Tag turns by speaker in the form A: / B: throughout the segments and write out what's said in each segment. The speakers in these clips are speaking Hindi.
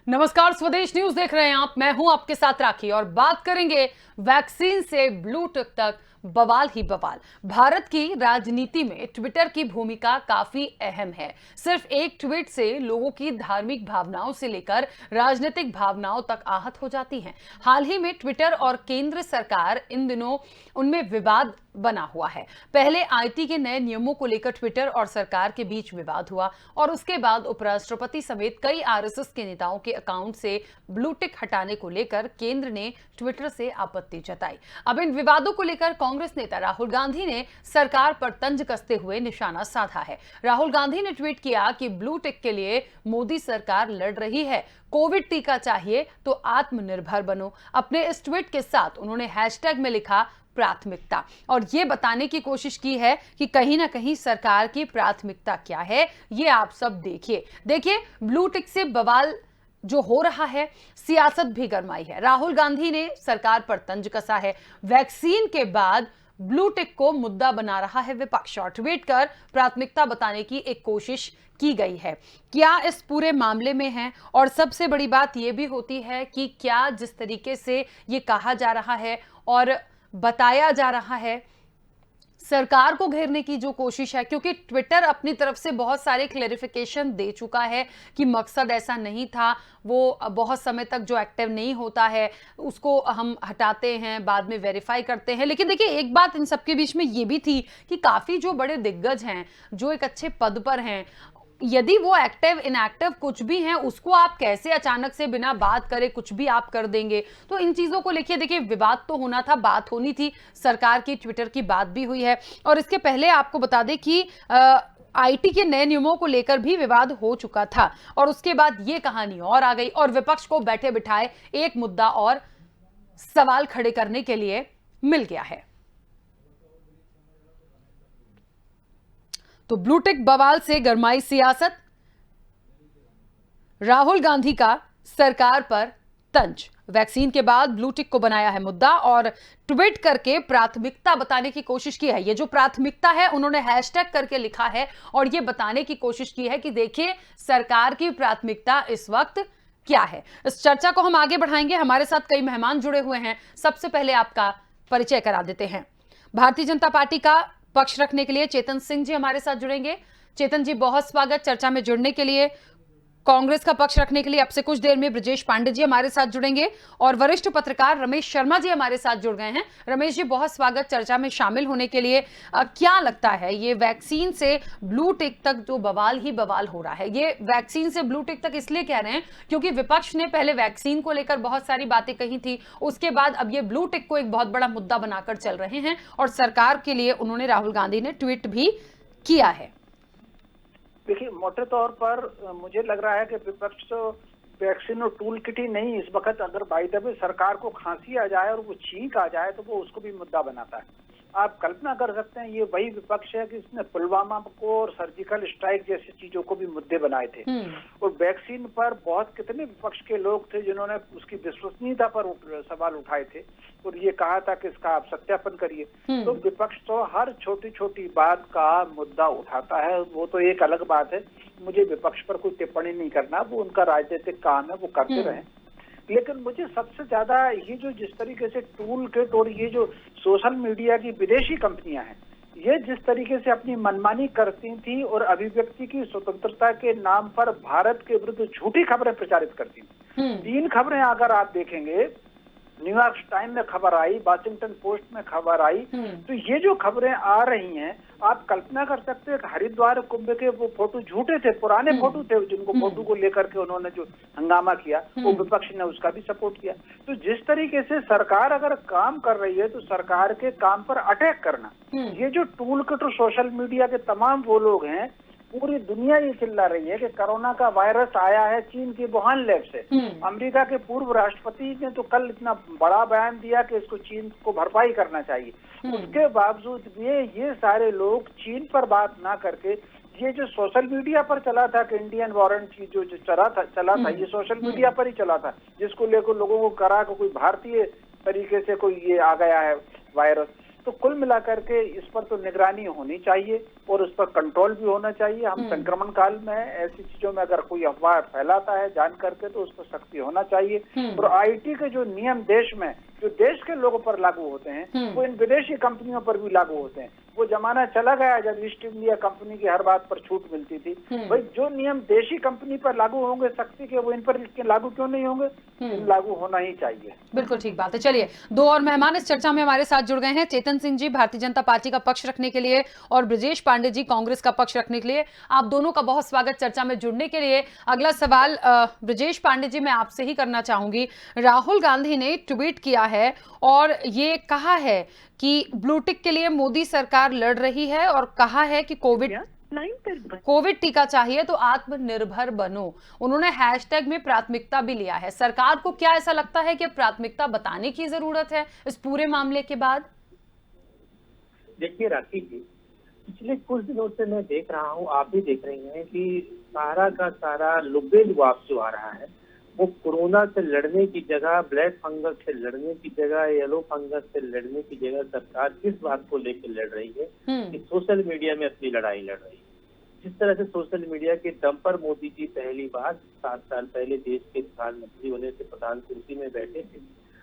A: नमस्कार, स्वदेश न्यूज देख रहे हैं आप। मैं हूं आपके साथ राखी और बात करेंगे वैक्सीन से ब्लूटिक तक बवाल ही बवाल। भारत की राजनीति में ट्विटर की भूमिका काफी अहम है। सिर्फ एक ट्वीट से लोगों की धार्मिक भावनाओं से लेकर राजनीतिक भावनाओं तक आहत हो जाती हैं। हाल ही में ट्विटर और केंद्र सरकार इन दिनों उनमें विवाद बना हुआ है। पहले आईटी के नए नियमों को लेकर ट्विटर और सरकार के बीच विवाद हुआ और उसके बाद उपराष्ट्रपति समेत कई आरएसएस के नेताओं के अकाउंट से ब्लूटिक हटाने को लेकर केंद्र ने ट्विटर से आपत्ति जताई। अब इन विवादों को लेकर कांग्रेस नेता राहुल गांधी ने सरकार पर तंज कसते हुए निशाना साधा है। राहुल गांधी ने ट्वीट किया कि ब्लूटिक के लिए मोदी सरकार लड़ रही है, कोविड टीका चाहिए तो आत्मनिर्भर बनो। अपने इस ट्वीट के साथ उन्होंने हैशटैग में लिखा प्राथमिकता और यह बताने की कोशिश की है कि कहीं ना कहीं सरकार की प्राथमिकता क्या है। ये आप सब देखिए ब्लूटिक से बवाल जो हो रहा है, सियासत भी गरमाई है। राहुल गांधी ने सरकार पर तंज कसा है। वैक्सीन के बाद ब्लूटिक को मुद्दा बना रहा है विपक्ष और ट्वीट कर प्राथमिकता बताने की एक कोशिश की गई है। क्या इस पूरे मामले में है? और सबसे बड़ी बात यह भी होती है कि क्या जिस तरीके से यह कहा जा रहा है और बताया जा रहा है, सरकार को घेरने की जो कोशिश है, क्योंकि ट्विटर अपनी तरफ से बहुत सारे क्लेरिफिकेशन दे चुका है कि मकसद ऐसा नहीं था। वो बहुत समय तक जो एक्टिव नहीं होता है उसको हम हटाते हैं, बाद में वेरीफाई करते हैं। लेकिन देखिए, एक बात इन सबके बीच में ये भी थी कि काफी जो बड़े दिग्गज हैं, जो एक अच्छे पद पर हैं, यदि वो एक्टिव इनएक्टिव कुछ भी हैं, उसको आप कैसे अचानक से बिना बात करे कुछ भी आप कर देंगे। तो इन चीजों को लेके देखिए, विवाद तो होना था, बात होनी थी। सरकार की ट्विटर की बात भी हुई है और इसके पहले आपको बता दें कि आईटी के नए नियमों को लेकर भी विवाद हो चुका था और उसके बाद ये कहानी और आ गई और विपक्ष को बैठे बिठाए एक मुद्दा और सवाल खड़े करने के लिए मिल गया है। तो ब्लूटिक बवाल से गरमाई सियासत, राहुल गांधी का सरकार पर तंज। वैक्सीन के बाद ब्लूटिक को बनाया है मुद्दा और ट्वीट करके प्राथमिकता बताने की कोशिश की है। ये जो प्राथमिकता है उन्होंने हैशटैग करके लिखा है और ये बताने की कोशिश की है कि देखिए सरकार की प्राथमिकता इस वक्त क्या है। इस चर्चा को हम आगे बढ़ाएंगे। हमारे साथ कई मेहमान जुड़े हुए हैं। सबसे पहले आपका परिचय करा देते हैं। भारतीय जनता पार्टी का पक्ष रखने के लिए चेतन सिंह जी हमारे साथ जुड़ेंगे। चेतन जी, बहुत स्वागत चर्चा में जुड़ने के लिए। कांग्रेस का पक्ष रखने के लिए अब से कुछ देर में ब्रजेश पांडे जी हमारे साथ जुड़ेंगे और वरिष्ठ पत्रकार रमेश शर्मा जी हमारे साथ जुड़ गए हैं। रमेश जी, बहुत स्वागत चर्चा में शामिल होने के लिए। क्या लगता है, ये वैक्सीन से ब्लूटिक तक जो बवाल ही बवाल हो रहा है, ये वैक्सीन से ब्लूटिक तक इसलिए कह रहे हैं क्योंकि विपक्ष ने पहले वैक्सीन को लेकर बहुत सारी बातें कही थी, उसके बाद अब ये ब्लूटिक को एक बहुत बड़ा मुद्दा बनाकर चल रहे हैं और सरकार के लिए उन्होंने, राहुल गांधी ने ट्वीट भी किया है।
B: देखिए, मोटे तौर पर मुझे लग रहा है कि विपक्ष तो वैक्सीन और टूल किट ही नहीं, इस वक्त अगर बाई द वे सरकार को खांसी आ जाए और वो छींक आ जाए तो वो उसको भी मुद्दा बनाता है। आप कल्पना कर सकते हैं, ये वही विपक्ष है कि इसने पुलवामा को और सर्जिकल स्ट्राइक जैसी चीजों को भी मुद्दे बनाए थे और वैक्सीन पर बहुत कितने विपक्ष के लोग थे जिन्होंने उसकी विश्वसनीयता पर सवाल उठाए थे और ये कहा था कि इसका आप सत्यापन करिए। तो विपक्ष तो हर छोटी छोटी बात का मुद्दा उठाता है। वो तो एक अलग बात है, मुझे विपक्ष पर कोई टिप्पणी नहीं करना, वो उनका राजनीतिक काम है, वो करते रहें। लेकिन मुझे सबसे ज्यादा ये जो जिस तरीके से टूल किट और ये जो सोशल मीडिया की विदेशी कंपनियां हैं, ये जिस तरीके से अपनी मनमानी करती थी और अभिव्यक्ति की स्वतंत्रता के नाम पर भारत के विरुद्ध झूठी खबरें प्रचारित करती थी। 3 खबरें अगर आप देखेंगे, न्यूयॉर्क टाइम में खबर आई, वाशिंगटन पोस्ट में खबर आई, तो ये जो खबरें आ रही हैं, आप कल्पना कर सकते हैं कि हरिद्वार कुंभ के वो फोटो झूठे थे, पुराने फोटो थे, जिनको फोटो को लेकर के उन्होंने जो हंगामा किया वो विपक्ष ने उसका भी सपोर्ट किया। तो जिस तरीके से सरकार अगर काम कर रही है तो सरकार के काम पर अटैक करना, ये जो टूल किट और सोशल मीडिया के तमाम वो लोग हैं, पूरी दुनिया ये चिल्ला रही है कि कोरोना का वायरस आया है चीन की वुहान लैब से। अमेरिका के पूर्व राष्ट्रपति ने तो कल इतना बड़ा बयान दिया कि इसको चीन को भरपाई करना चाहिए। उसके बावजूद ये सारे लोग चीन पर बात ना करके ये जो सोशल मीडिया पर चला था कि इंडियन वारंट की जो चला था ये सोशल मीडिया पर ही चला था, जिसको लेकर लोगों को करा कि कोई भारतीय तरीके से कोई ये आ गया है वायरस। तो कुल मिलाकर के इस पर तो निगरानी होनी चाहिए और उस पर कंट्रोल भी होना चाहिए। हम संक्रमण काल में ऐसी चीजों में अगर कोई अफवाह फैलाता है जान करके तो उस पर सख्ती होना चाहिए। और आईटी के जो नियम देश में जो देश के लोगों पर लागू होते हैं वो इन विदेशी कंपनियों पर भी लागू होते हैं। वो जमाना चला गया जब ईस्ट इंडिया कंपनी की हर बात पर छूट मिलती थी। भाई जो नियम देशी कंपनी पर लागू होंगे सख्ती के, वो इन पर लागू क्यों नहीं होंगे? इन लागू होना ही चाहिए।
A: बिल्कुल ठीक बात है। चलिए, दो और मेहमान इस चर्चा में हमारे साथ जुड़ गए हैं। चेतन सिंह जी भारतीय जनता पार्टी का पक्ष रखने के लिए और ब्रजेश पांडे जी कांग्रेस का पक्ष रखने के लिए। आप दोनों का बहुत स्वागत चर्चा में जुड़ने के लिए। अगला सवाल ब्रजेश पांडे जी मैं आपसे ही करना चाहूंगी। राहुल गांधी ने ट्वीट किया है और ये कहा है कि ब्लू टिक के लिए मोदी सरकार लड़ रही है और कहा है कि कोविड टीका चाहिए तो आत्मनिर्भर बनो। उन्होंने हैशटैग में प्राथमिकता भी लिया है। सरकार को क्या ऐसा लगता है कि प्राथमिकता बताने की जरूरत है इस पूरे मामले के बाद?
C: देखिए राखी जी, पिछले कुछ दिनों से मैं देख रहा हूँ, आप भी देख रही हैं कि सारा का सारा लुब्बेलुआब जो आ रहा है वो कोरोना से लड़ने की जगह, ब्लैक फंगस से लड़ने की जगह, येलो फंगस से लड़ने की जगह सरकार किस बात को लेकर लड़ रही है कि सोशल मीडिया में अपनी लड़ाई लड़ रही है। जिस तरह से सोशल मीडिया के दम पर मोदी जी पहली बार 7 साल पहले देश के प्रधानमंत्री होने से प्रधान कुर्सी में बैठे थे,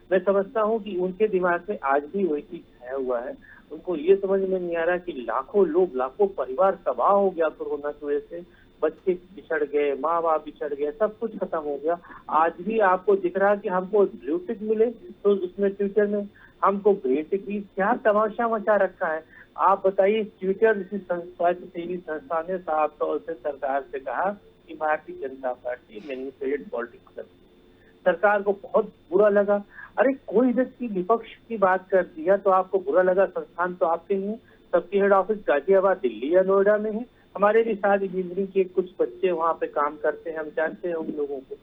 C: मैं समझता हूँ कि उनके दिमाग में आज भी वही चीज छाया हुआ है। उनको ये समझ में नहीं आ रहा कि लाखों लोग, लाखों परिवार तबाह हो गया कोरोना की वजह से, बच्चे बिछड़ गए, माँ बाप बिछड़ गए, सब कुछ खत्म हो गया। आज भी आपको दिख रहा है कि हमको ब्लू टिक मिले तो उसमें ट्विटर में हमको ग्रीन टिक भी, क्या तमाशा मचा रखा है। आप बताइए, ट्विटर जैसी सेवी संस्था ने साफ तौर से सरकार से कहा कि Bharatiya Janata party manipulated politics करती है। सरकार को बहुत बुरा लगा। अरे कोई व्यक्ति विपक्ष की बात कर दिया तो आपको बुरा लगा। संस्थान तो आपके ही है, सबकी हेड ऑफिस गाजियाबाद, दिल्ली या नोएडा में है। हमारे भी साथ इंजीनियरिंग के कुछ बच्चे वहाँ पे काम करते हैं, हम जानते हैं उन लोगों को।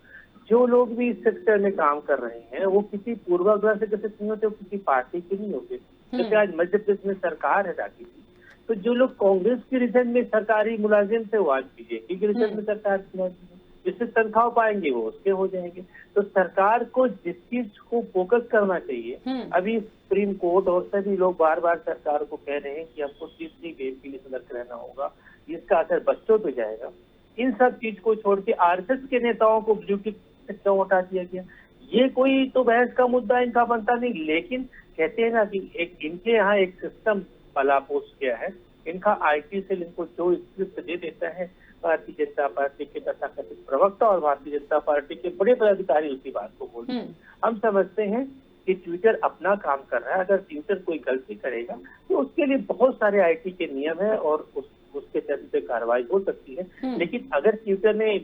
C: जो लोग भी इस सेक्टर में काम कर रहे हैं वो किसी पूर्वाग्रह से ग्रसित नहीं होते, वो किसी पार्टी के नहीं होते। जैसे आज मध्य प्रदेश में सरकार है राखी जी, तो जो लोग कांग्रेस के रिजन में सरकारी मुलाजिम थे वो आज बीजेपी के रिजन में सरकार मुलाजिम है। जिससे तनख्वाह पाएंगे वो उसके हो जाएंगे। तो सरकार को जिस चीज को फोकस करना चाहिए, अभी सुप्रीम कोर्ट और सभी लोग बार बार सरकार को कह रहे हैं कि हमको तीसरी वेव के लिए सतर्क रहना होगा, इसका असर बच्चों पे जाएगा। इन सब चीज को छोड़ के आरएसएस के नेताओं को ब्लू टिक से क्यों हटा दिया गया, ये कोई तो बहस का मुद्दा इनका बनता नहीं। लेकिन कहते हैं ना कि एक इनके यहाँ एक सिस्टम पला पोस गया है, इनका आईटी सेल इनको जो स्क्रिप्ट दे देता है, भारतीय जनता पार्टी के तथाकथित प्रवक्ता और भारतीय जनता पार्टी के बड़े पदाधिकारी उसी बात को बोलते हैं। हम समझते हैं कि ट्विटर अपना काम कर रहा है। अगर ट्विटर कोई गलती करेगा तो उसके लिए बहुत सारे आईटी के नियम है और उसके तहत पे कार्रवाई हो सकती है। लेकिन अगर ट्विटर ने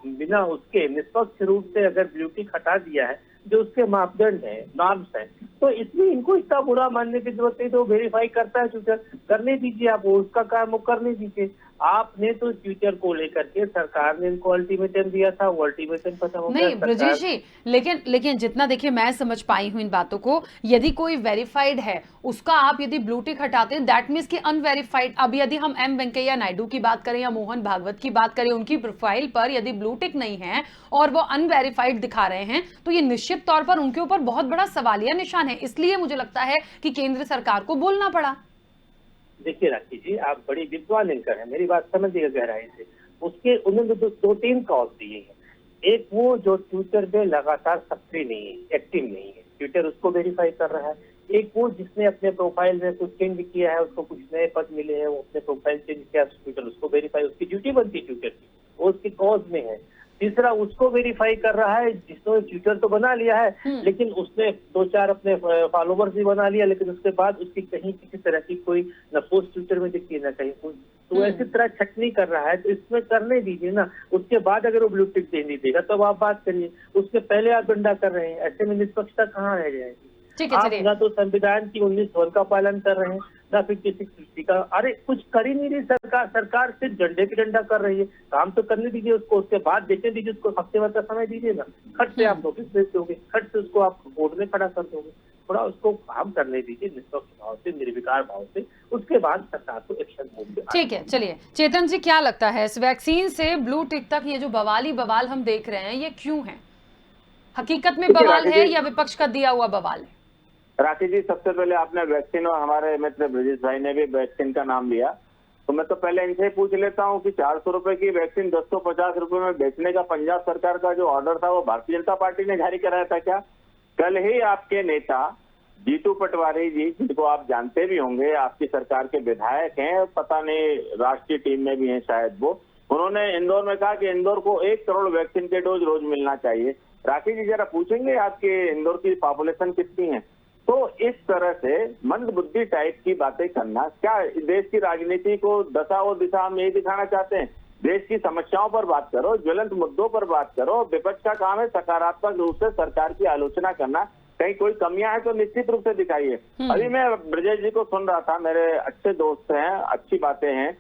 C: बिना उसके निष्पक्ष रूप से अगर ब्लू टिक हटा दिया है, जो उसके मापदंड है, नॉर्म्स है, तो इसमें इनको इतना बुरा मानने की जरूरत नहीं। तो वेरीफाई करता है ट्विटर, करने दीजिए, आप उसका काम वो करने दीजिए। आपने तो ट्विटर को लेकर के सरकार ने इनको अल्टीमेटम दिया था, वो अल्टीमेटम खत्म हो गया।
A: नहीं ब्रजेश जी, लेकिन जितना देखिए मैं समझ पाई हूं इन बातों को, यदि कोई वेरीफाइड है उसका आप यदि ब्लू टिक हटाते हैं, दैट मीन्स कि अनवेरीफाइड। अब यदि हम एम वेंकैया नायडू की बात करें या मोहन भागवत की बात करें, उनकी प्रोफाइल पर यदि ब्लू टिक नहीं है और वो अनवेरीफाइड दिखा रहे हैं तो ये निश्चित तौर पर उनके ऊपर बहुत बड़ा सवालिया निशान है। इसलिए मुझे लगता है कि केंद्र सरकार को बोलना पड़ा।
C: देखिए राखी जी, आप बड़ी विद्वान लिंकर है, मेरी बात समझिएगा गहराई से। उसके उन्होंने दो तीन कॉज दिए हैं। एक वो जो ट्विटर पे लगातार सक्रिय नहीं है, एक्टिव नहीं है, ट्विटर उसको वेरीफाई कर रहा है। एक वो जिसने अपने प्रोफाइल में कुछ चेंज किया है, उसको कुछ नए पद मिले हैं, वो अपने प्रोफाइल चेंज किया, ट्विटर उसको वेरीफाई, उसकी ड्यूटी बनती है ट्विटर की, वो उसकी कॉज में है। तीसरा उसको वेरीफाई कर रहा है जिसने ट्विटर तो बना लिया है, लेकिन उसने 2-4 अपने फॉलोवर्स भी बना लिया, लेकिन उसके बाद उसकी कहीं किसी तरह की कोई न पोस्ट ट्विटर में दिखती है न कहीं कोई, तो ऐसी तरह छटनी कर रहा है। तो इसमें करने दीजिए ना, उसके बाद अगर वो ब्लू टिक देने देगा तब आप बात करिए। उसके पहले आप डंडा कर रहे हैं, ऐसे में निष्पक्षता कहाँ रह जाएगी? आप ना तो संविधान की 19 वन का पालन कर रहे हैं, ना 56 का। अरे कुछ कर ही नहीं रही सरकार, सरकार सिर्फ झंडे की डंडा कर रही है। काम तो करने दीजिए उसको, उसके बाद देखने दीजिए उसको, हफ्ते भर का समय दीजिए ना। खट से आप नोटिस भेज दोगे, खट से उसको आप कोर्ट में खड़ा कर दोगे। थोड़ा उसको काम करने दीजिए निष्पक्ष भाव से, निर्विकार भाव से, उसके बाद सरकार को एक्शन मोड।
A: ठीक है, चलिए चेतन जी, क्या लगता है इस वैक्सीन से ब्लू टिक तक ये जो बवाल ही बवाल हम देख रहे हैं, ये क्यों है? हकीकत में बवाल है या विपक्ष का दिया हुआ बवाल है?
D: राखी जी, सबसे पहले आपने वैक्सीन और हमारे मित्र ब्रजेश भाई ने भी वैक्सीन का नाम लिया, तो मैं तो पहले इनसे ही पूछ लेता हूँ कि 400 रुपए की वैक्सीन 250 रुपए में बेचने का पंजाब सरकार का जो ऑर्डर था वो भारतीय जनता पार्टी ने जारी कराया था क्या? कल ही आपके नेता जीतू पटवारी जी, जिनको आप जानते भी होंगे, आपकी सरकार के विधायक हैं, पता नहीं राष्ट्रीय टीम में भी हैं शायद वो, उन्होंने इंदौर में कहा कि इंदौर को 1 करोड़ वैक्सीन के डोज रोज मिलना चाहिए। राखी जी, जरा पूछेंगे आपके इंदौर की पॉपुलेशन कितनी है? तो इस तरह से मंद बुद्धि टाइप की बातें करना, क्या देश की राजनीति को दशा और दिशा हम यही दिखाना चाहते हैं? देश की समस्याओं पर बात करो, ज्वलंत मुद्दों पर बात करो। विपक्ष का काम है सकारात्मक रूप से सरकार की आलोचना करना, कहीं कोई कमियां हैं तो निश्चित रूप से दिखाइए। अभी मैं ब्रजेश जी को सुन रहा था, मेरे अच्छे दोस्त हैं, अच्छी बातें हैं,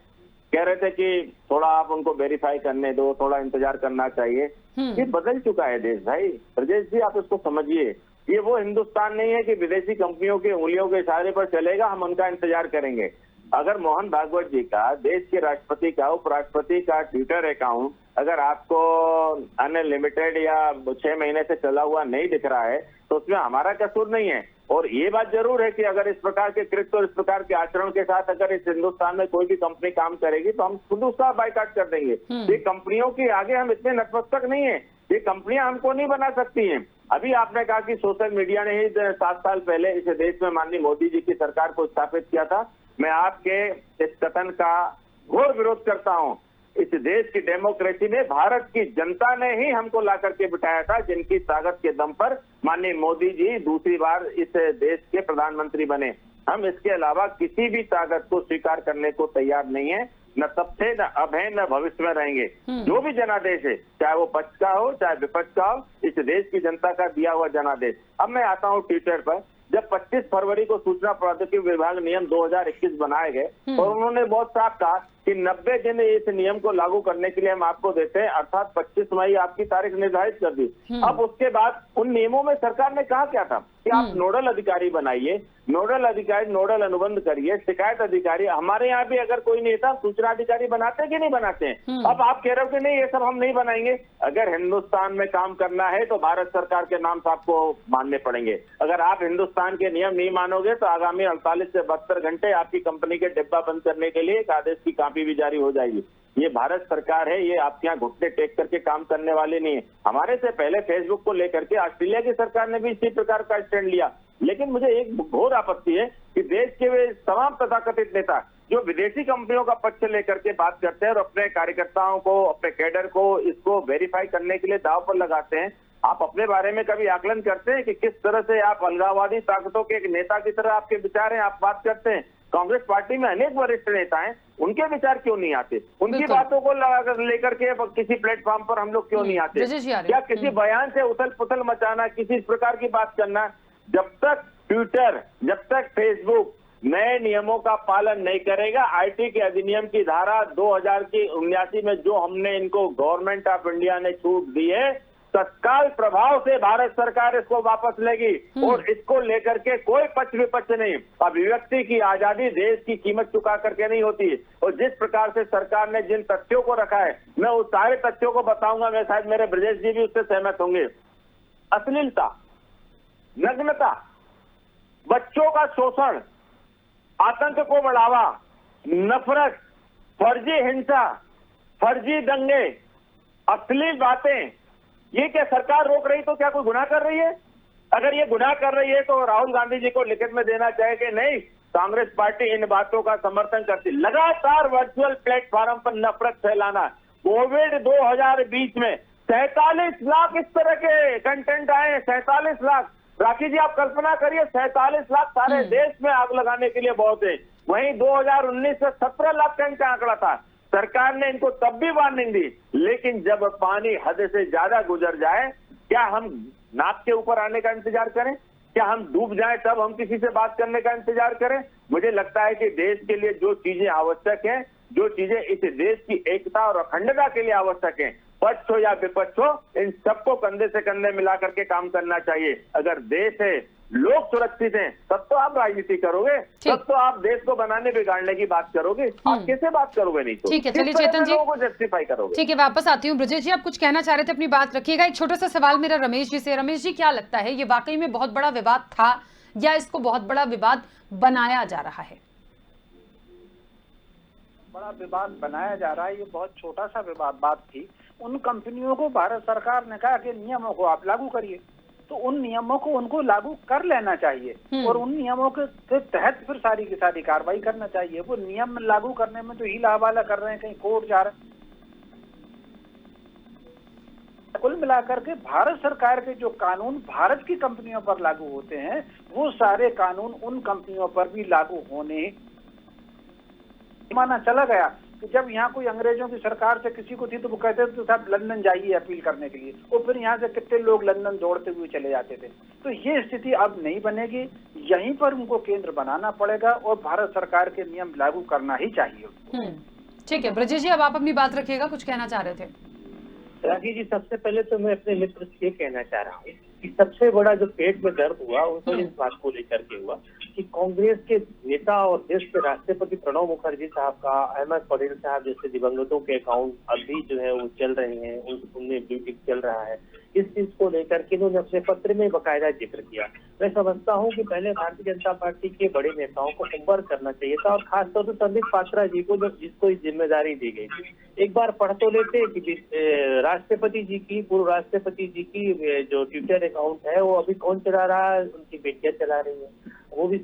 D: कह रहे थे कि थोड़ा आप उनको वेरीफाई करने दो, थोड़ा इंतजार करना चाहिए। ये बदल चुका है देश भाई। ब्रजेश जी, आप इसको समझिए, ये वो हिंदुस्तान नहीं है कि विदेशी कंपनियों के उंगलियों के इशारे पर चलेगा, हम उनका इंतजार करेंगे। अगर मोहन भागवत जी का, देश के राष्ट्रपति का, उपराष्ट्रपति का ट्विटर अकाउंट अगर आपको अनलिमिटेड या 6 महीने से चला हुआ नहीं दिख रहा है तो उसमें हमारा कसूर नहीं है। और ये बात जरूर है कि अगर इस प्रकार के कृत्य और इस प्रकार के आचरण के साथ अगर इस हिंदुस्तान में कोई भी कंपनी काम करेगी तो हम खुद उसका बाइकाट कर देंगे। ये कंपनियों के आगे हम इतने नतमस्तक नहीं है, ये कंपनियां हमको नहीं बना सकती हैं। अभी आपने कहा कि सोशल मीडिया ने ही 7 साल पहले इस देश में माननीय मोदी जी की सरकार को स्थापित किया था। मैं आपके इस कथन का घोर विरोध करता हूं। इस देश की डेमोक्रेसी में भारत की जनता ने ही हमको ला करके बिठाया था, जिनकी ताकत के दम पर माननीय मोदी जी दूसरी बार इस देश के प्रधानमंत्री बने। हम इसके अलावा किसी भी ताकत को स्वीकार करने को तैयार नहीं है, न तब थे, न अब है, न भविष्य में रहेंगे। जो भी जनादेश है, चाहे वो पक्ष का हो चाहे विपक्ष का हो, इस देश की जनता का दिया हुआ जनादेश। अब मैं आता हूँ ट्विटर पर। जब 25 फरवरी को सूचना प्रौद्योगिकी विभाग नियम 2021 बनाए गए और उन्होंने बहुत साफ कहा कि 90 दिन इस नियम को लागू करने के लिए हम आपको देते हैं, अर्थात 25 मई आपकी तारीख निर्धारित कर दी। अब उसके बाद उन नियमों में सरकार ने कहा क्या था कि आप नोडल अधिकारी बनाइए, नोडल अधिकारी, नोडल अनुबंध करिए, शिकायत अधिकारी। हमारे यहाँ भी अगर कोई नहीं था, सूचना अधिकारी बनाते कि नहीं बनाते हैं? अब आप कह रहे हो कि नहीं, ये सब हम नहीं बनाएंगे। अगर हिंदुस्तान में काम करना है तो भारत सरकार के नाम आपको मानने पड़ेंगे। अगर आप हिंदुस्तान के नियम नहीं मानोगे तो आगामी 48 से 72 घंटे आपकी कंपनी के डिब्बा बंद करने के लिए एक आदेश की कॉपी भी जारी हो जाएगी। ये भारत सरकार है, ये आपके यहाँ घुटने टेक करके काम करने वाले नहीं है। हमारे से पहले फेसबुक को लेकर के ऑस्ट्रेलिया की सरकार ने भी इसी प्रकार का स्टैंड लिया। लेकिन मुझे एक घोर आपत्ति है कि देश के वे तमाम तथाकथित नेता जो विदेशी कंपनियों का पक्ष लेकर के बात करते हैं और अपने कार्यकर्ताओं को, अपने कैडर को इसको वेरीफाई करने के लिए दांव पर लगाते हैं। आप अपने बारे में कभी आकलन करते हैं कि किस तरह से आप अलगाववादी ताकतों के एक नेता की तरह आपके विचार हैं, आप बात करते हैं? कांग्रेस पार्टी में अनेक वरिष्ठ नेता हैं, उनके विचार क्यों नहीं आते? उनकी बातों को लेकर के किसी प्लेटफॉर्म पर हम लोग क्यों नहीं आते? क्या किसी बयान से उथल पुथल मचाना, किसी प्रकार की बात करना? जब तक ट्विटर, जब तक फेसबुक नए नियमों का पालन नहीं करेगा, आईटी के अधिनियम की धारा 2079 में जो हमने इनको गवर्नमेंट ऑफ इंडिया ने छूट दी है, तत्काल प्रभाव से भारत सरकार इसको वापस लेगी और इसको लेकर के कोई पक्ष विपक्ष नहीं। अभिव्यक्ति की आजादी देश की कीमत चुका करके नहीं होती है। और जिस प्रकार से सरकार ने जिन तथ्यों को रखा है, मैं उस सारे तथ्यों को बताऊंगा, मैं शायद मेरे ब्रजेश जी भी उससे सहमत होंगे। अश्लीलता, नग्नता, बच्चों का शोषण, आतंक को बढ़ावा, नफरत, फर्जी हिंसा, फर्जी दंगे, अश्लील बातें, ये क्या सरकार रोक रही तो क्या कोई गुनाह कर रही है? अगर ये गुनाह कर रही है तो राहुल गांधी जी को लिखित में देना चाहिए कि नहीं, कांग्रेस पार्टी इन बातों का समर्थन करती। लगातार वर्चुअल प्लेटफॉर्म पर नफरत फैलाना। कोविड 2020 में 47 लाख इस तरह के कंटेंट आए, 47 लाख। राखी जी, आप कल्पना करिए, 47 लाख सारे देश में आग लगाने के लिए बहुत है। वहीं 2019 में 17 लाख का आंकड़ा था। सरकार ने इनको तब भी वार्निंग दी, लेकिन जब पानी हद से ज्यादा गुजर जाए, क्या हम नाक के ऊपर आने का इंतजार करें? क्या हम डूब जाएं तब हम किसी से बात करने का इंतजार करें? मुझे लगता है कि देश के लिए जो चीजें आवश्यक हैं, जो चीजें इस देश की एकता और अखंडता के लिए आवश्यक हैं, पक्ष हो या विपक्ष हो, इन सबको कंधे से कंधे मिला करके काम करना चाहिए। अगर देश है, लोग सुरक्षित हैं, तब तो आप राजनीति करोगे, तब तो आप देश को बनाने बिगाड़ने की बात करोगे। आप कैसे बात करोगे? नहीं तो
A: ठीक है, चलिए चेतन जी,
D: लोगों को जस्टिफाई करोगे।
A: ठीक है, वापस आती हूँ। ब्रजेश जी, आप कुछ कहना चाह रहे थे, अपनी बात रखिएगा। एक छोटा सा सवाल मेरा रमेश जी से। रमेश जी, क्या लगता है, ये वाकई में बहुत बड़ा विवाद था या इसको बहुत बड़ा विवाद बनाया जा रहा है?
B: बड़ा विवाद बनाया जा रहा है, ये बहुत छोटा सा विवाद बात थी। उन कंपनियों को भारत सरकार ने कहा कि नियमों को आप लागू करिए, तो उन नियमों को उनको लागू कर लेना चाहिए और उन नियमों के तहत फिर सारी की सारी कार्रवाई करना चाहिए। वो नियम लागू करने में तो हीला हवाला कर रहे हैं, कहीं कोर्ट जा रहे हैं। कुल मिलाकर के भारत सरकार के जो कानून भारत की कंपनियों पर लागू होते हैं, वो सारे कानून उन कंपनियों पर भी लागू होने माना चला गया कि जब यहाँ कोई अंग्रेजों की सरकार से किसी को थी तो वो कहते थे तो साहब लंदन जाइए अपील करने के लिए, और फिर यहाँ से कितने लोग लंदन दौड़ते हुए चले जाते थे। तो ये स्थिति अब नहीं बनेगी, यहीं पर उनको केंद्र बनाना पड़ेगा और भारत सरकार के नियम लागू करना ही चाहिए।
A: ठीक है ब्रजेश जी, अब आप अपनी बात रखिएगा, कुछ कहना चाह रहे थे।
C: राखी जी, सबसे पहले तो मैं अपने मित्र से ये कहना चाह रहा हूँ कि सबसे बड़ा जो पेट में दर्द हुआ वो इस बात को लेकर के हुआ कि कांग्रेस के नेता और देश के राष्ट्रपति प्रणब मुखर्जी साहब का, अहमद पटेल साहब जैसे दिवंगतों के अकाउंट अभी जो है वो चल रहे हैं, उनमें ब्लू टिक चल रहा है। इस चीज को लेकर के इन्होंने अपने पत्र में बकायदा जिक्र किया। मैं समझता हूं कि पहले भारतीय जनता पार्टी के बड़े नेताओं को संपर्क करना चाहिए था और खासतौर पर संबित पात्रा जी को, जिसको इस जिम्मेदारी दी गई थी, एक बार पढ़ तो लेते कि राष्ट्रपति जी की, पूर्व राष्ट्रपति जी की जो ट्विटर अकाउंट है वो अभी कौन चला रहा है, उनकी बेटियां चला रही है, वो भी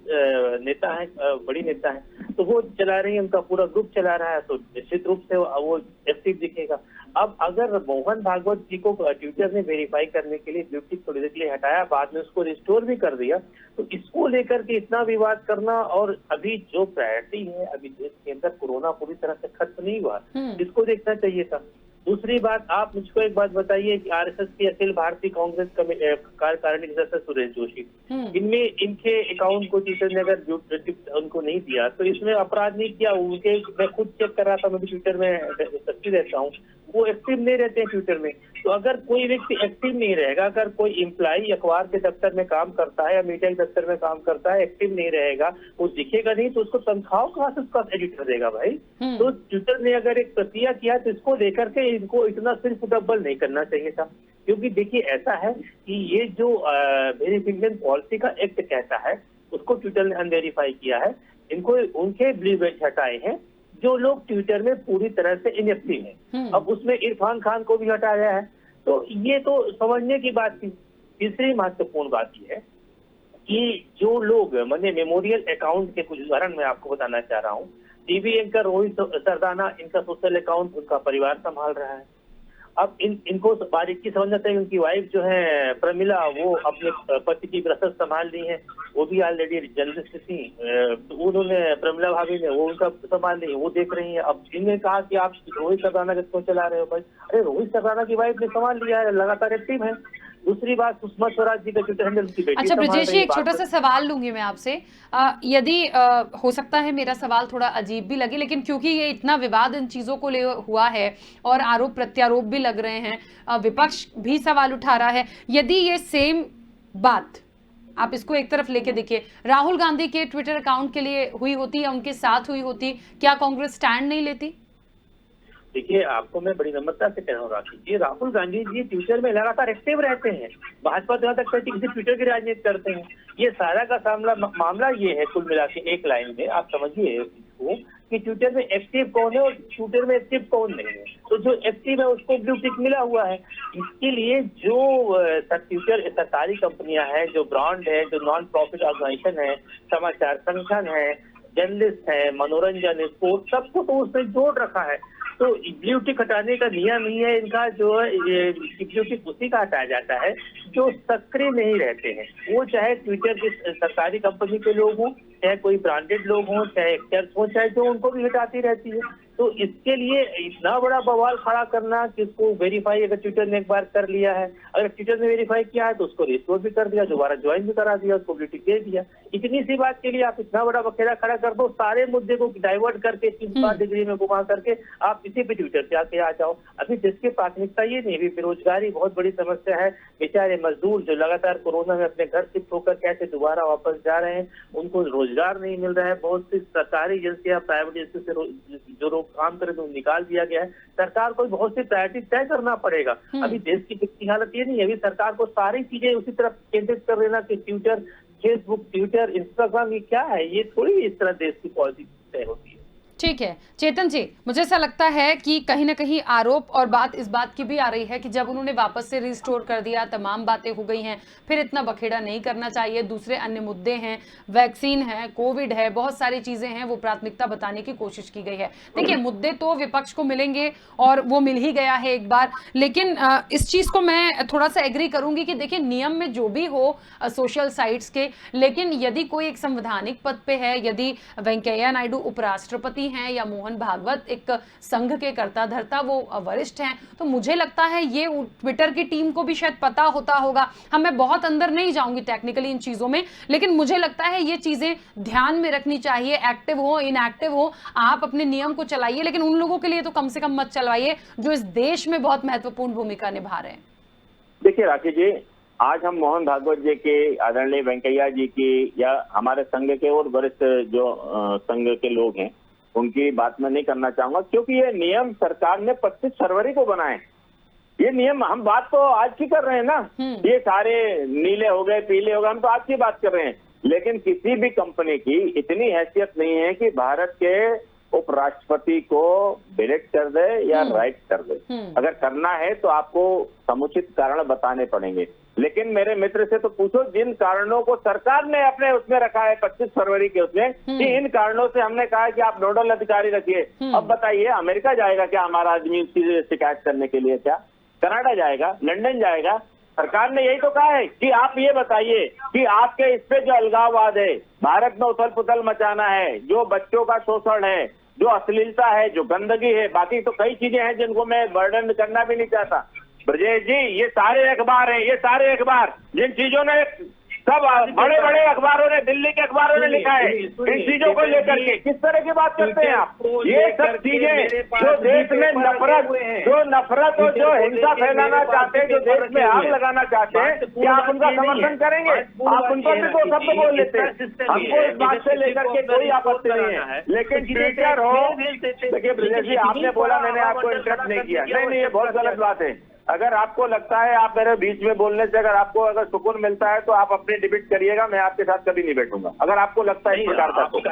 C: नेता है, बड़ी नेता है, तो वो चला रही है, उनका पूरा ग्रुप चला रहा है, तो निश्चित रूप से वो एक्टिव दिखेगा। अब अगर मोहन भागवत जी को ट्विटर ने वेरीफाई करने के लिए ब्लू टिक थोड़ी देर के लिए हटाया, बाद में उसको रिस्टोर भी कर दिया, तो इसको लेकर के इतना विवाद करना, और अभी जो प्रायोरिटी है, अभी देश के अंदर कोरोना पूरी तरह से खत्म नहीं हुआ, इसको देखना चाहिए था। दूसरी बात, आप मुझको एक बात बताइए कि आरएसएस की अखिल भारतीय कांग्रेस कार्यकारिणी सदस्य सुरेश जोशी, इनमें इनके अकाउंट को ट्विटर ने अगर उनको नहीं दिया तो इसमें अपराध नहीं किया। उनके मैं खुद चेक कर रहा था, मैं भी ट्विटर में सक्रिय रहता हूँ, वो एक्टिव नहीं रहते हैं ट्विटर में। तो अगर कोई व्यक्ति एक्टिव नहीं रहेगा, अगर कोई एम्प्लॉई अखबार के दफ्तर में काम करता है या मीडिया के दफ्तर में काम करता है, एक्टिव नहीं रहेगा, वो दिखेगा नहीं, तो उसको तनख्वाह कहाँ से उसका एडिटर देगा भाई। तो ट्विटर ने अगर एक प्रक्रिया किया तो इसको लेकर के इनको इतना सिर्फ डबल नहीं करना चाहिए था, क्योंकि देखिए ऐसा है कि ये जो वेरिफिकेशन पॉलिसी का एक्ट कहता है उसको ट्विटर ने अनवेरीफाई किया है। इनको उनके ब्लू बैज हटाए हैं जो लोग ट्विटर में पूरी तरह से इनएक्टिव हैं। अब उसमें इरफान खान को भी हटाया है, तो ये तो समझने की बात थी। तीसरी महत्वपूर्ण बात यह है कि जो लोग, मैंने मेमोरियल अकाउंट के कुछ उदाहरण मैं आपको बताना चाह रहा हूँ। टीवी एंकर रोहित सरदाना, इनका सोशल अकाउंट उनका परिवार संभाल रहा है। अब इनको बारीकी समझना चाहिए, उनकी वाइफ जो है प्रमिला, वो अपने पति की विरासत संभाल ली है, वो भी ऑलरेडी जर्नलिस्ट थी, तो उन्होंने, प्रमिला भाभी ने, वो उनका संभाल ली है, वो देख रही है। अब इनने कहा कि आप रोहित सरदाना के क्यों चला रहे हो भाई? अरे रोहित सरदाना की वाइफ ने संभाल लिया है, लगातार एक्टिव है। दूसरी बात, सुषमा स्वराज जी का ट्विटर हैंडल उनकी बेटी।
A: अच्छा ब्रजेश जी, एक छोटा सा सवाल लूंगी मैं आपसे। यदि हो सकता है मेरा सवाल थोड़ा अजीब भी लगे, लेकिन क्योंकि ये इतना विवाद इन चीजों को ले हुआ है और आरोप प्रत्यारोप भी लग रहे हैं, विपक्ष भी सवाल उठा रहा है, यदि ये सेम बात आप इसको एक तरफ लेके देखिए, राहुल गांधी के ट्विटर अकाउंट के लिए हुई होती या उनके साथ हुई होती, क्या कांग्रेस स्टैंड नहीं लेती?
C: देखिए, आपको मैं बड़ी नम्रता से कह रहा हूँ राखी जी, राहुल गांधी जी ट्विटर में लगातार एक्टिव रहते हैं। भाजपा तो यहाँ तक कहती है कि ट्विटर की राजनीति करते हैं। ये सारा का मामला ये है, कुल मिला के एक लाइन में आप समझिए इसको कि ट्विटर में एक्टिव कौन है और ट्विटर में एक्टिव कौन नहीं है। तो जो एक्टिव है उसको ब्लू टिक मिला हुआ है। इसके लिए जो ट्विटर सरकारी कंपनियां हैं, जो ब्रांड है, जो नॉन प्रॉफिट ऑर्गेनाइजेशन है, समाचार संगठन है, जर्नलिस्ट है, मनोरंजन, स्पोर्ट, सबको तो उसने जोड़ रखा है। तो ब्लू टिक हटाने का नियम ही है इनका, जो है ब्लू टिक उसी का हटाया जाता है जो सक्रिय नहीं रहते हैं। वो चाहे ट्विटर की सरकारी कंपनी के लोग हों, चाहे कोई ब्रांडेड लोग हों, चाहे एक्टर्स हों, चाहे जो उनको भी हटाती रहती है। तो इसके लिए इतना बड़ा बवाल खड़ा करना कि उसको वेरीफाई अगर ट्विटर ने एक बार कर लिया है, अगर ट्विटर ने वेरीफाई किया है तो उसको रिस्टोर भी कर दिया, दोबारा ज्वाइन भी करा दिया, उसको ब्लू टिक दे दिया। इतनी सी बात के लिए आप इतना बड़ा बखेड़ा खड़ा कर दो, सारे मुद्दे को डाइवर्ट करके 360 डिग्री में घुमा करके आप इसी पे ट्विटर पे आके आ जाओ। अभी देश की प्राथमिकता ये नहीं, अभी बेरोजगारी बहुत बड़ी समस्या है। बेचारे मजदूर जो लगातार कोरोना में अपने घर शिफ्ट होकर कैसे दोबारा वापस जा रहे हैं, उनको रोजगार नहीं मिल रहा है। बहुत सी सरकारी एजेंसियां, प्राइवेट एजेंसी से जो लोग काम करें तो निकाल दिया गया है। सरकार को बहुत सी प्रायोरिटी तय करना पड़ेगा। अभी देश की हालत ये नहीं है, अभी सरकार को सारी चीजें उसी तरफ केंद्रित कर देना कि ट्विटर फेसबुक, ट्विटर, इंस्टाग्राम, ये क्या है? ये थोड़ी इस तरह देश की पॉलिसी तय होती है।
A: ठीक है चेतन जी, मुझे ऐसा लगता है कि कहीं ना कहीं आरोप और बात इस बात की भी आ रही है कि जब उन्होंने वापस से रिस्टोर कर दिया, तमाम बातें हो गई हैं, फिर इतना बखेड़ा नहीं करना चाहिए। दूसरे अन्य मुद्दे हैं, वैक्सीन है, कोविड है, बहुत सारी चीजें हैं, वो प्राथमिकता बताने की कोशिश की गई है। देखिए मुद्दे तो विपक्ष को मिलेंगे और वो मिल ही गया है एक बार, लेकिन इस चीज को मैं थोड़ा सा एग्री करूंगी कि देखिए नियम में जो भी हो सोशल साइट्स के, लेकिन यदि कोई एक संवैधानिक पद पे है, यदि वेंकैया नायडू उपराष्ट्रपति हैं या मोहन भागवत एक संघ के कर्ता धर्ता वो वरिष्ठ हैं, तो मुझे लगता है ये ट्विटर की टीम को भी शायद पता होता होगा। हम मैं बहुत अंदर नहीं जाऊंगी टेक्निकली इन चीजों में, लेकिन मुझे लगता है ये चीजें ध्यान में रखनी चाहिए। एक्टिव हो इनएक्टिव हो, आप अपने नियम को चलाइए, लेकिन उन लोगों के लिए तो कम से कम मत चलवाइए जो इस देश में बहुत महत्वपूर्ण भूमिका निभा रहे हैं।
D: देखिए राखी जी, आज हम मोहन भागवत जी के, आदरणीय वेंकैया जी की या हमारे संघ के और वरिष्ठ जो संघ के लोग हैं उनकी बात मैं नहीं करना चाहूंगा, क्योंकि ये नियम सरकार ने 25 फरवरी को बनाए। ये नियम, हम बात तो आज की कर रहे हैं ना, ये सारे नीले हो गए, पीले हो गए, हम तो आज की बात कर रहे हैं। लेकिन किसी भी कंपनी की इतनी हैसियत नहीं है कि भारत के उपराष्ट्रपति को डिलीट कर दे या राइट कर दे। अगर करना है तो आपको समुचित कारण बताने पड़ेंगे। लेकिन मेरे मित्र से तो पूछो जिन कारणों को सरकार ने अपने उसमें रखा है 25 फरवरी के उसमें, कि इन कारणों से हमने कहा है कि आप नोडल अधिकारी रखिए। अब बताइए, अमेरिका जाएगा क्या हमारा आदमी उसकी शिकायत करने के लिए? क्या कनाडा जाएगा, लंदन जाएगा? सरकार ने यही तो कहा है कि आप ये बताइए कि आपके इस पे जो अलगाववाद है, भारत में उथल पुथल मचाना है, जो बच्चों का शोषण है, जो अश्लीलता है, जो गंदगी है, बाकी तो कई चीजें हैं जिनको मैं वर्णन करना भी नहीं चाहता। ब्रजेश जी, ये सारे अखबार हैं, ये सारे अखबार जिन चीजों ने सब बड़े बड़े अखबारों ने, दिल्ली के अखबारों ने लिखा है, इन चीजों को लेकर के किस तरह की बात करते हैं आप? ये सब चीजें जो देश में नफरत, और जो हिंसा फैलाना चाहते हैं, जो देश में आग लगाना चाहते हैं, क्या आप उनका समर्थन करेंगे? आप उन पर भी तो शब्द बोल लेते हैं। हमको इस बात से लेकर के कोई आपत्ति नहीं है, लेकिन ट्विटर हो, देखिए ब्रजेश जी, आपने बोला मैंने आपको इंटरप्ट नहीं किया, नहीं, ये बहुत गलत बात है। अगर आपको लगता है आप मेरे बीच में बोलने से अगर आपको सुकून मिलता है तो आप अपनी डिबेट करिएगा, मैं आपके साथ कभी नहीं बैठूंगा। अगर आपको लगता है इस प्रकार का तो आप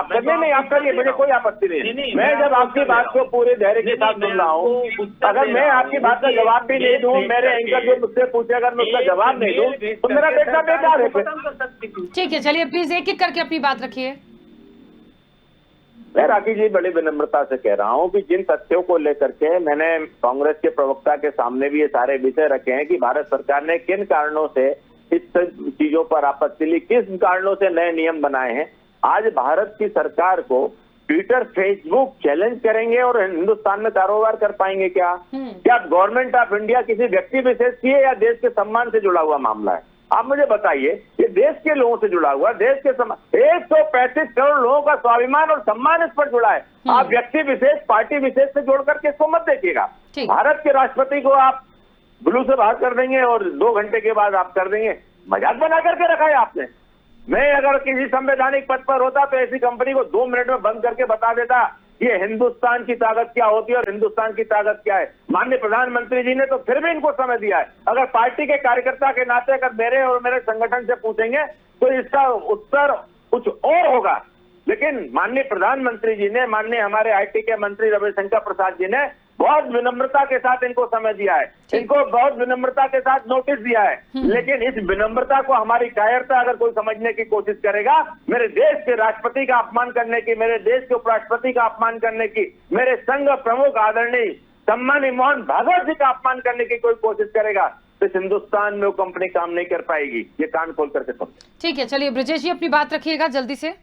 D: करिए, नहीं आप करिए, मुझे कोई आपत्ति नहीं है। मैं जब आपकी बात को पूरे धैर्य के साथ सुन रहा हूँ, अगर मैं आपकी बात का जवाब भी नहीं दूं, मेरे एंकर जो मुझसे पूछे अगर मैं उसका जवाब नहीं दूं तो मेरा बेटा बेकार है।
A: ठीक है, चलिए प्लीज एक एक करके अपनी बात रखिए।
D: मैं राखी जी बड़ी विनम्रता से कह रहा हूं कि जिन तथ्यों को लेकर के मैंने कांग्रेस के प्रवक्ता के सामने भी ये सारे विषय रखे हैं कि भारत सरकार ने किन कारणों से इस चीजों पर आपत्ति ली, किस कारणों से नए नियम बनाए हैं। आज भारत की सरकार को ट्विटर, फेसबुक चैलेंज करेंगे और हिंदुस्तान में कारोबार कर पाएंगे क्या? क्या गवर्नमेंट ऑफ इंडिया किसी व्यक्ति विशेष की है या देश के सम्मान से जुड़ा हुआ मामला है? आप मुझे बताइए, ये देश के लोगों से जुड़ा हुआ, देश के 135 करोड़ लोगों का स्वाभिमान और सम्मान इस पर जुड़ा है। आप व्यक्ति विशेष, पार्टी विशेष से जोड़ करके इसको मत देखिएगा। भारत के राष्ट्रपति को आप ब्लू से बाहर कर देंगे और 2 घंटे के बाद आप कर देंगे, मजाक बना करके रखा है आपने। मैं अगर किसी संवैधानिक पद पर होता तो ऐसी कंपनी को 2 मिनट में बंद करके बता देता ये हिंदुस्तान की ताकत क्या होती है और हिंदुस्तान की ताकत क्या है। माननीय प्रधानमंत्री जी ने तो फिर भी इनको समय दिया है। अगर पार्टी के कार्यकर्ता के नाते अगर मेरे और मेरे संगठन से पूछेंगे तो इसका उत्तर कुछ और होगा, लेकिन माननीय प्रधानमंत्री जी ने, माननीय हमारे आईटी के मंत्री रविशंकर प्रसाद जी ने बहुत विनम्रता के साथ इनको समय दिया है, इनको बहुत विनम्रता के साथ नोटिस दिया है। लेकिन इस विनम्रता को हमारी कायरता अगर कोई समझने की कोशिश करेगा, मेरे देश के राष्ट्रपति का अपमान करने की, मेरे देश के उपराष्ट्रपति का अपमान करने की, मेरे संघ प्रमुख आदरणीय सम्मानीय मोहन भागवत जी का अपमान करने की कोई कोशिश करेगा तो इस हिंदुस्तान में वो कंपनी काम नहीं कर पाएगी। ये कान खोल करके सुन।
A: ठीक है, चलिए ब्रजेश जी अपनी बात रखिएगा जल्दी से।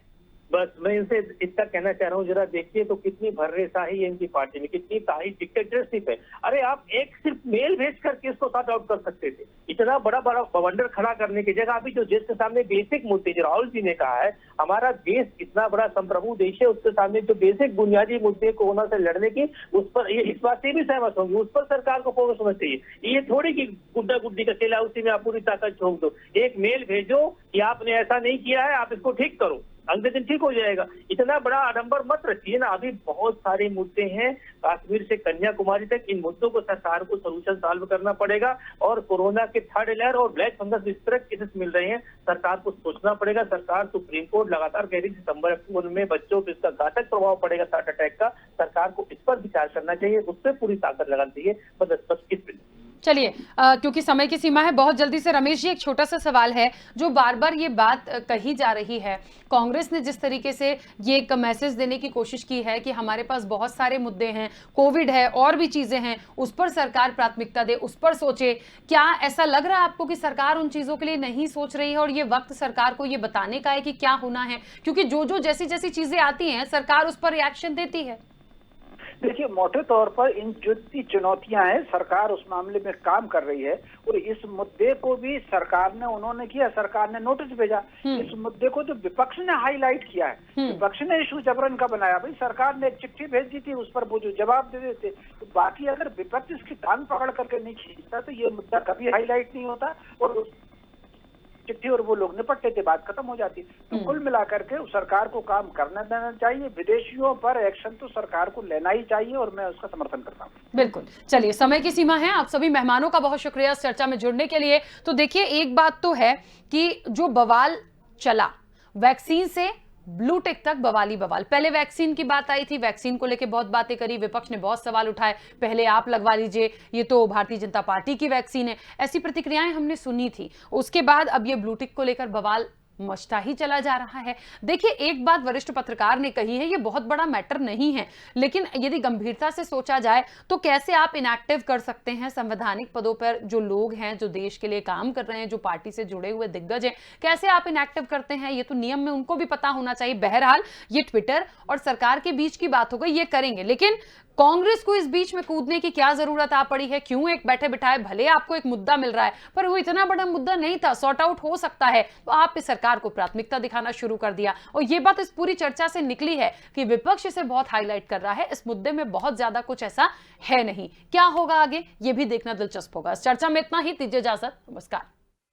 C: बस मैं इनसे इतना कहना चाह रहा हूँ, जरा देखिए तो कितनी भर्रेशाही है इनकी पार्टी में, कितनी ताही डिक्टेटरशिप है। अरे आप एक सिर्फ मेल भेज करके इसको सॉर्ट आउट कर सकते थे। इतना बड़ा बड़ा बवंडर खड़ा करने की जगह अभी जो देश के सामने बेसिक मुद्दे, जो राहुल जी ने कहा है, हमारा देश इतना बड़ा संप्रभु देश है, उसके सामने जो बेसिक बुनियादी मुद्दे कोरोना से लड़ने की, उस पर ये इस बात से भी सहमत होंगे, उस पर सरकार को फोकस होना चाहिए। ये थोड़ी की गुड्डा गुड्डी का खेला, उसी में आप पूरी ताकत झोंक दो। एक मेल भेजो कि आपने ऐसा नहीं किया है, आप इसको ठीक करो। अगले दिन ठीक हो जाएगा। इतना बड़ा आडंबर मत रखिए ना, अभी बहुत सारे मुद्दे हैं, कश्मीर से कन्याकुमारी तक, इन मुद्दों को सरकार को सोल्यूशन सॉल्व करना पड़ेगा। और कोरोना के थर्ड लहर और ब्लैक फंगस इस तरह केसेस मिल रहे हैं, सरकार को सोचना पड़ेगा। सरकार सुप्रीम कोर्ट लगातार कह रही है सितंबर अक्टूबर में बच्चों पर इसका घातक प्रभाव पड़ेगा हार्ट अटैक का, सरकार को इस पर विचार करना चाहिए, उस पर पूरी ताकत लगानी चाहिए। बस स्पष्ट
A: चलिए, क्योंकि समय की सीमा है, बहुत जल्दी से रमेश जी एक छोटा सा सवाल है, जो बार बार ये बात कही जा रही है, कांग्रेस ने जिस तरीके से ये एक मैसेज देने की कोशिश की है कि हमारे पास बहुत सारे मुद्दे हैं, कोविड है और भी चीजें हैं, उस पर सरकार प्राथमिकता दे, उस पर सोचे, क्या ऐसा लग रहा है आपको कि सरकार उन चीजों के लिए नहीं सोच रही है और ये वक्त सरकार को ये बताने का है कि क्या होना है? क्योंकि जो जैसी जैसी चीजें आती हैं सरकार उस पर रिएक्शन देती है।
B: देखिए, मोटे तौर पर इन जितनी चुनौतियां हैं सरकार उस मामले में काम कर रही है, और इस मुद्दे को भी सरकार ने उन्होंने किया, सरकार ने नोटिस भेजा। इस मुद्दे को जो विपक्ष ने हाईलाइट किया है, विपक्ष ने इशू जबरन का बनाया, भाई सरकार ने एक चिट्ठी भेज दी थी, उस पर वो जो जवाब दे देते। तो बाकी अगर विपक्ष इसकी कान पकड़ करके नहीं खींचता तो ये मुद्दा कभी हाईलाइट नहीं होता और चिट्ठी और वो लोग निपटते थे, बात खत्म हो जाती। तो कुल मिलाकर के सरकार को काम करना देना चाहिए, विदेशियों पर एक्शन तो सरकार को लेना ही चाहिए और मैं उसका समर्थन करता हूँ।
A: बिल्कुल। चलिए, समय की सीमा है, आप सभी मेहमानों का बहुत शुक्रिया इस चर्चा में जुड़ने के लिए। तो देखिए, एक बात तो है कि जो बवाल चला वैक्सीन से ब्लू टिक तक, बवाली बवाल, पहले वैक्सीन की बात आई थी, वैक्सीन को लेकर बहुत बातें करी, विपक्ष ने बहुत सवाल उठाए, पहले आप लगवा लीजिए, ये तो भारतीय जनता पार्टी की वैक्सीन है, ऐसी प्रतिक्रियाएं हमने सुनी थी। उसके बाद अब ये ब्लू टिक को लेकर बवाल मचता ही चला जा रहा है। देखिए, एक बात वरिष्ठ पत्रकार ने कही है, ये बहुत बड़ा मैटर नहीं है, लेकिन यदि गंभीरता से सोचा जाए तो कैसे आप इनएक्टिव कर सकते हैं संवैधानिक पदों पर जो लोग हैं, जो देश के लिए काम कर रहे हैं, जो पार्टी से जुड़े हुए दिग्गज हैं, कैसे आप इनएक्टिव करते हैं, ये तो नियम में उनको भी पता होना चाहिए। बहरहाल ये ट्विटर और सरकार के बीच की बात हो गई, ये करेंगे, लेकिन कांग्रेस को इस बीच में कूदने की क्या जरूरत आ पड़ी है? क्यों एक बैठे बिठाए, भले आपको एक मुद्दा मिल रहा है पर वो इतना बड़ा मुद्दा नहीं था, सॉर्ट आउट हो सकता है, तो आप इस सरकार को प्राथमिकता दिखाना शुरू कर दिया। और ये बात इस पूरी चर्चा से निकली है कि विपक्ष इसे बहुत हाईलाइट कर रहा है, इस मुद्दे में बहुत ज्यादा कुछ ऐसा है नहीं। क्या होगा आगे, ये भी देखना दिलचस्प होगा। इस चर्चा में इतना ही, दीजिए इजाजत, नमस्कार।